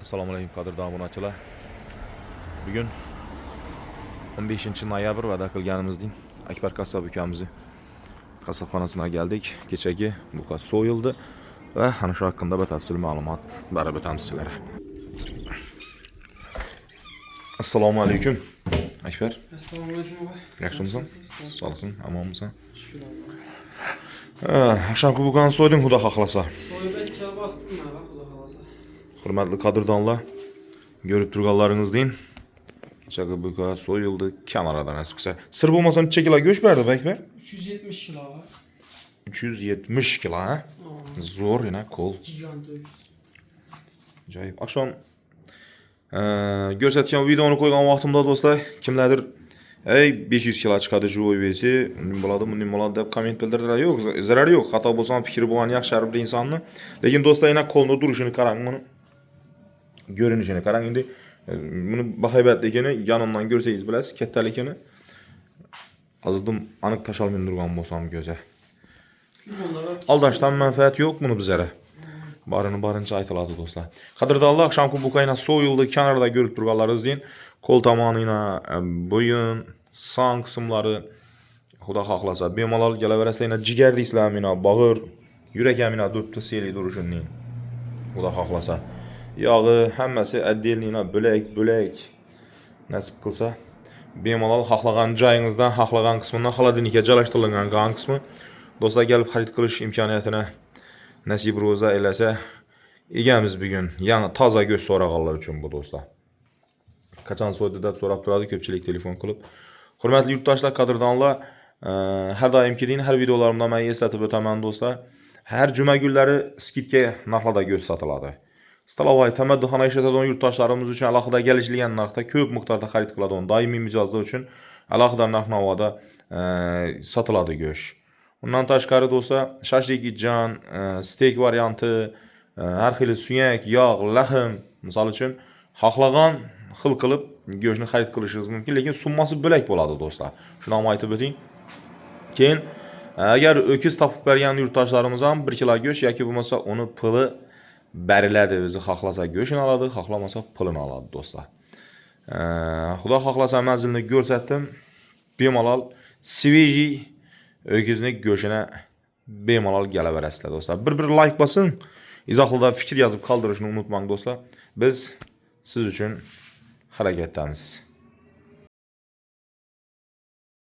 Assalomu alaykum qadrdon obunachilar. Bugun 15-noyabr va'da qilganimizdek Akbar Qassob ukamizni qassobxonasiga keldik. Kechagi buqa so'yildi va ana shu haqida batafsil ma'lumot berib o'tamiz sizlarga. Assalomu alaykum. Akbar. Assalomu alaykum. Yaxshimisan? Sog'liqmi? Omonmisan? Akşamki buqani so'yding, xudo xohlasa. So'yib ikkala bosdim, xudo xohlasa. Hurmatli qadrdonlar, görüp turganlaringizdin. Kechagi buqa so'yildi, kameradan nasib qilsa. Sir bo'lmasa necha kilo go'sht berdi Akbar? 370 kilo. 370 kilo, ha? Zo'r, yana qo'l. Gigant. Joyib. Akşam ko'rsatgan videoni qo'ygan vaqtimda do'stlar, kimlardir 500 kilo chiqadi jo'yvesi, bunday bo'ladi deb komment bildirdilar. Yo'q, zarari yo'q. Xato bo'lsa ham fikri bo'lgan yaxshi harbiy insonni. Lekin do'stlar, yana qo'lni durishini qarang, buni. Görünüşünü qarang, endi buni bahaybatligini yanından görsangiz bilasiz, kattaligini. Azdım aniq tashalmay turgan bo'lsam ko'za. Aldashdan manfaat yo'q buni bizlere. Barınca aytıladi do'stlar. Qadrdonlar, akşamki buqayna so'yildi, kenarda görüp turganlaringiz deyin. Qo'l tomonina, bo'yin, son qismlari xudo xohlasa bemalol kelaverasizlar. Jigar deysizlarmi, bag'ir, yurak hamina duribdi, seli durishini. Xudo xohlasa. Yağı hammasi addelina bo'lak nasib qilsa bemalol xohlagan joyingizdan, xohlagan qismidan xolodilnikka joylashtirilgan qolgan qismi do'stlar kelib xarid qilish imkoniyatini nasib ro'za elasa egamiz bugun yangi toza go'sht so'raganlar uchun bu do'stlar. Qachon so'ydi deb so'rab turadi ko'pchilik telefon qilib. Hurmatli yurtdoshlar, qadrdonlar, har doimki har videolarimda men eslatib o'taman do'stlar. Har juma kunlari skidka narxlarda go'sht sotiladi. Stalovay tamadduxona ishlatadigan yurtdoshlarimiz uchun alohida kelishilgan narxda ko'p miqdorda xarid qiladigan doimiy mijozlar uchun alohida narx-navoda sotiladi go'sht. Undan tashqari do'stlar, shashlik jon, steak varianti, har xil suyak, yog', lahm, misol uchun xohlagan xil qilib go'shtni xarid qilishingiz mumkin, lekin summasi bo'lak bo'ladi do'stlar. Shuni ham aytib o'ting. Keyin agar o'kiz topib bergan yurtdoshlarimiz ham 1 kilo go'sht yoki bo'lmasa uni puli beriladi, o'zi xohlasa go'shtini oladi, xohlamasa pulini oladi do'stlar. Xudo xohlasa manzilni ko'rsatdim. Bemalol sveji o'kizni go'shtini bemalol kelaverasizlar do'stlar. Bir like bosing, izohlarda fikr yozib qoldirishni unutmang do'stlar. Biz siz uchun harakatdamiz.